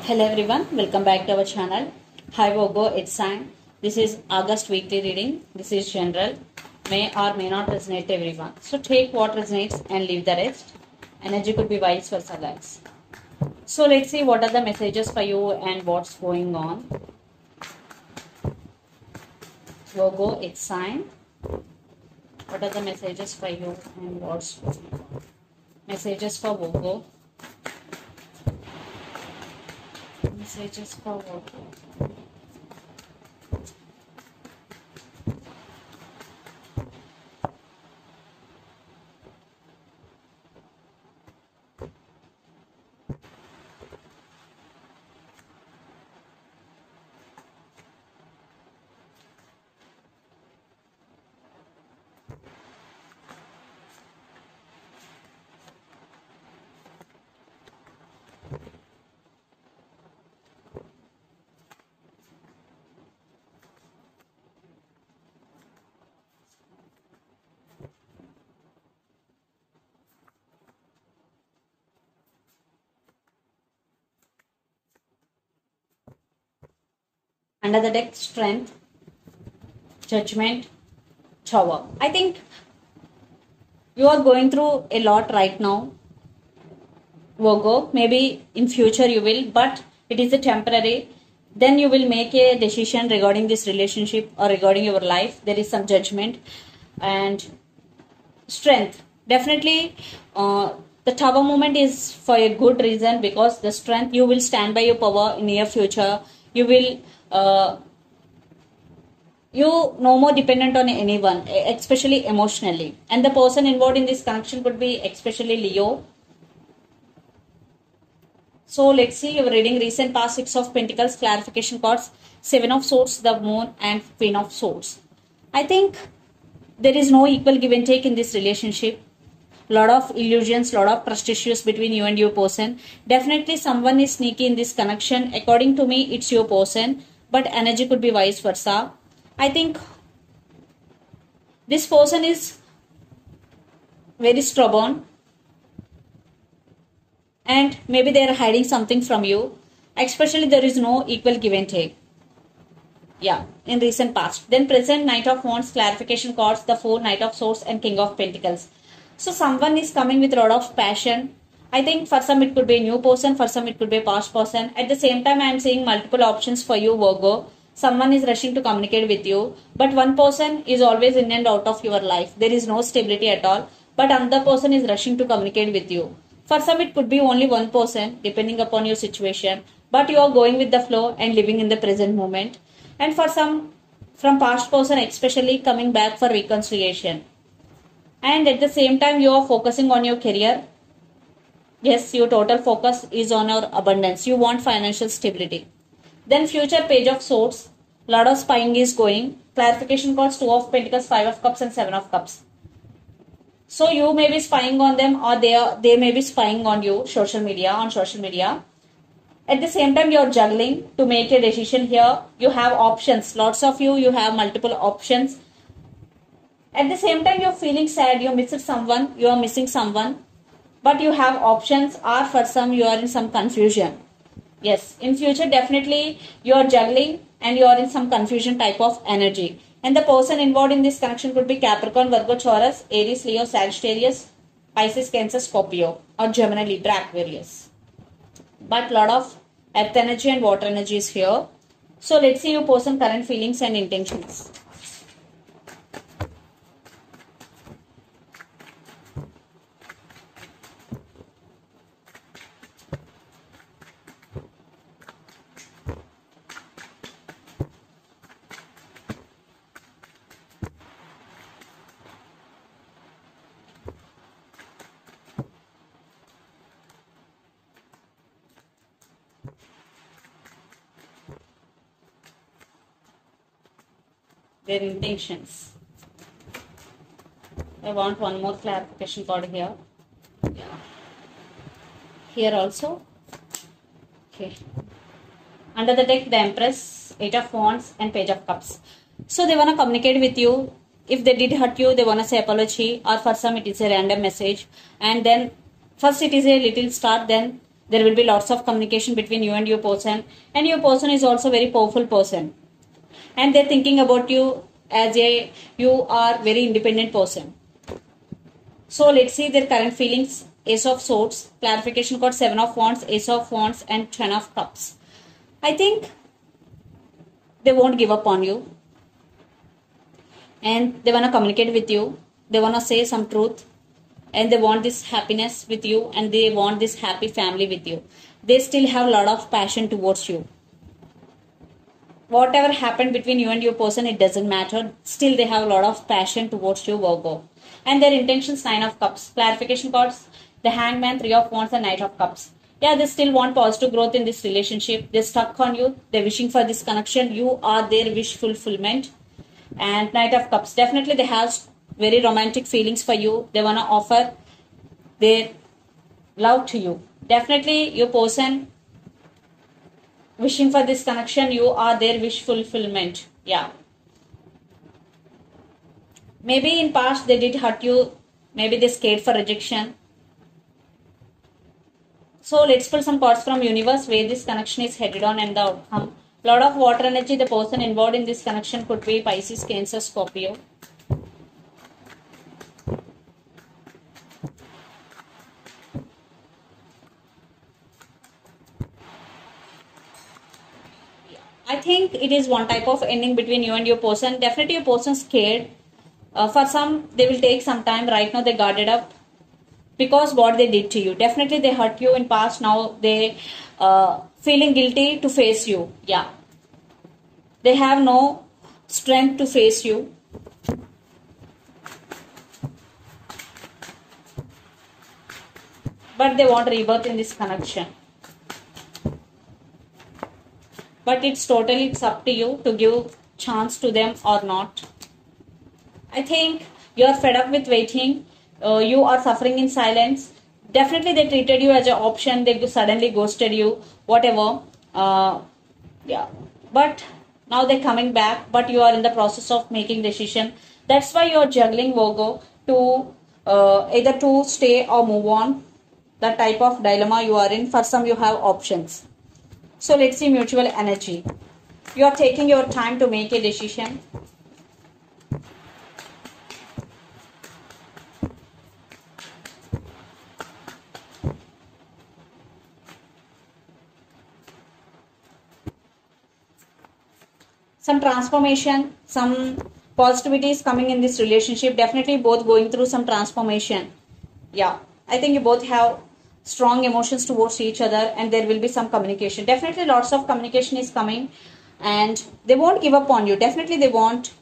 Hello everyone, welcome back to our channel. Hi Vogo, it's Sam. This is August weekly reading. This is general. May or may not resonate to everyone. So take what resonates and leave the rest. Energy could be vice versa, guys. So let's see what are the messages for you and what's going on. Vogo, it's Sam. What are the messages for you and what's going on? Messages for Vogo. Messages for Vogo. Under the deck, strength, judgment, tower. I think you are going through a lot right now, Virgo. Maybe in future you will, but it is a temporary. Then you will make a decision regarding this relationship or regarding your life. There is some judgment and strength. Definitely, the tower moment is for a good reason, because the strength, you will stand by your power in near future. You will you no more dependent on anyone, especially emotionally. And the person involved in this connection could be especially Leo. So let's see your reading. Recent past, Six of Pentacles, clarification cards, Seven of Swords, the Moon, and Queen of Swords. I think there is no equal give and take in this relationship. Lot of illusions, lot of trust issues between you and your person. Definitely someone is sneaky in this connection. According to me, it's your person, but energy could be vice versa. I think this person is very stubborn, and maybe they are hiding something from you. Especially there is no equal give and take. Yeah, in recent past. Then present, Knight of Wands, clarification cards, the Four, Knight of Swords, and King of Pentacles. So someone is coming with a lot of passion. I think for some it could be a new person, for some it could be a past person. At the same time, I am seeing multiple options for you, Virgo. Someone is rushing to communicate with you, but one person is always in and out of your life. There is no stability at all, but another person is rushing to communicate with you. For some it could be only one person, depending upon your situation, but you are going with the flow and living in the present moment. And for some, from past person especially, coming back for reconciliation. And at the same time, you are focusing on your career. Yes, your total focus is on your abundance. You want financial stability. Then future, Page of Swords. Lot of spying is going. Clarification cards, Two of Pentacles, Five of Cups, and Seven of Cups. So you may be spying on them, or they may be spying on you, on social media. At the same time, you are juggling to make a decision here. You have options. Lots of you have multiple options. At the same time, you're feeling sad, you missed someone, you are missing someone, but you have options, or for some, you are in some confusion. Yes, in future, definitely, you are juggling and you are in some confusion type of energy. And the person involved in this connection could be Capricorn, Virgo, Taurus, Aries, Leo, Sagittarius, Pisces, Cancer, Scorpio, or Gemini, Libra, Aquarius. But lot of earth energy and water energy is here. So let's see your person current feelings and intentions. Their intentions. I want one more clarification card here. Yeah. Here also. Okay. Under the deck, the Empress, Eight of Wands, and Page of Cups. So they want to communicate with you. If they did hurt you, they want to say apology, or for some it is a random message. And then first it is a little start, then There will be lots of communication between you and your person, and your person is also very powerful person, and they're thinking about you as a you are very independent person. So let's see their current feelings. Ace of Swords, clarification code 7 of Wands, Ace of Wands, and 10 of Cups. I think they won't give up on you, and they want to communicate with you. They want to say some truth, and they want this happiness with you, and they want this happy family with you. They still have a lot of passion towards you. Whatever happened between you and your person, it doesn't matter. Still, they have a lot of passion towards you, Virgo. And their intentions, 9 of Cups. Clarification cards, the Hangman, 3 of Wands, and Knight of Cups. Yeah, they still want positive growth in this relationship. They're stuck on you. They're wishing for this connection. You are their wish fulfillment. And Knight of Cups. Definitely, they have very romantic feelings for you. They want to offer their love to you. Definitely, your person wishing for this connection. You are their wish fulfillment. Yeah. Maybe in past they did hurt you. Maybe they scared for rejection. So let's pull some cards from universe where this connection is headed on and the outcome. Lot of water energy. The person involved in this connection could be Pisces, Cancer, Scorpio. I think it is one type of ending between you and your person. Definitely your person scared. For some, they will take some time. Right now, they guarded up because what they did to you. Definitely, they hurt you in past. Now, they feeling guilty to face you. Yeah. They have no strength to face you. But they want rebirth in this connection. But it's up to you to give chance to them or not. I think you are fed up with waiting. You are suffering in silence. Definitely they treated you as an option. They suddenly ghosted you. Whatever. Yeah. But now they're coming back. But you are in the process of making decision. That's why you're juggling, Virgo, to either to stay or move on. The type of dilemma you are in. For some you have options. So let's see mutual energy. You are taking your time to make a decision. Some transformation, some positivity is coming in this relationship. Definitely both going through some transformation. Yeah, I think you both have strong emotions towards each other, and there will be some communication. Definitely lots of communication is coming, and they won't give up on you. Definitely they want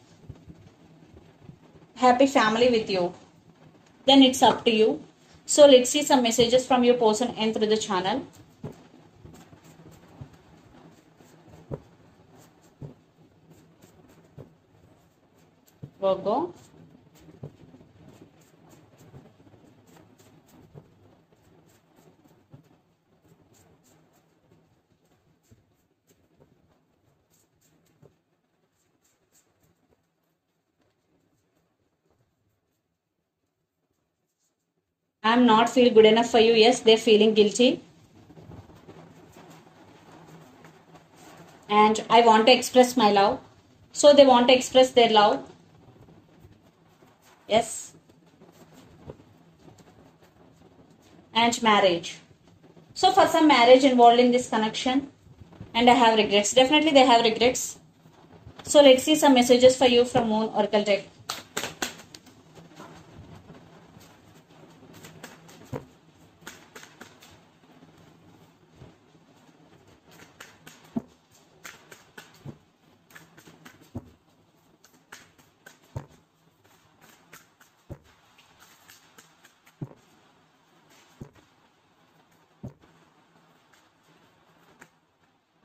happy family with you. Then it's up to you. So let's see some messages from your person and through the channel. Virgo. I'm not feel good enough for you. Yes, they're feeling guilty. And I want to express my love. So they want to express their love. Yes. And marriage. So for some marriage involved in this connection. And I have regrets. Definitely they have regrets. So let's see some messages for you from Moon Oracle deck.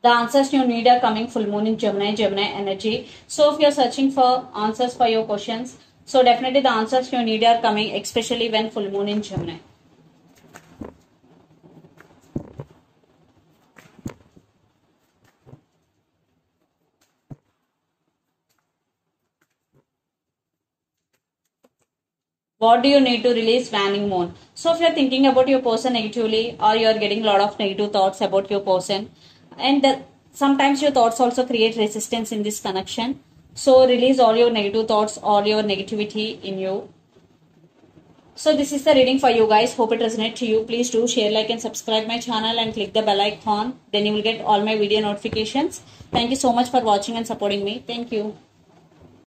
The answers you need are coming full moon in Gemini energy. So if you're searching for answers for your questions, so definitely the answers you need are coming, especially when full moon in Gemini. What do you need to release? Waning moon. So if you're thinking about your person negatively, or you're getting a lot of negative thoughts about your person, and sometimes your thoughts also create resistance in this connection, so release all your negative thoughts, all your negativity in you. So this is the reading for you guys. Hope it resonates to you. Please do share, like and subscribe my channel and click the bell icon. Then you will get all my video notifications. Thank you so much for watching and supporting me. Thank you.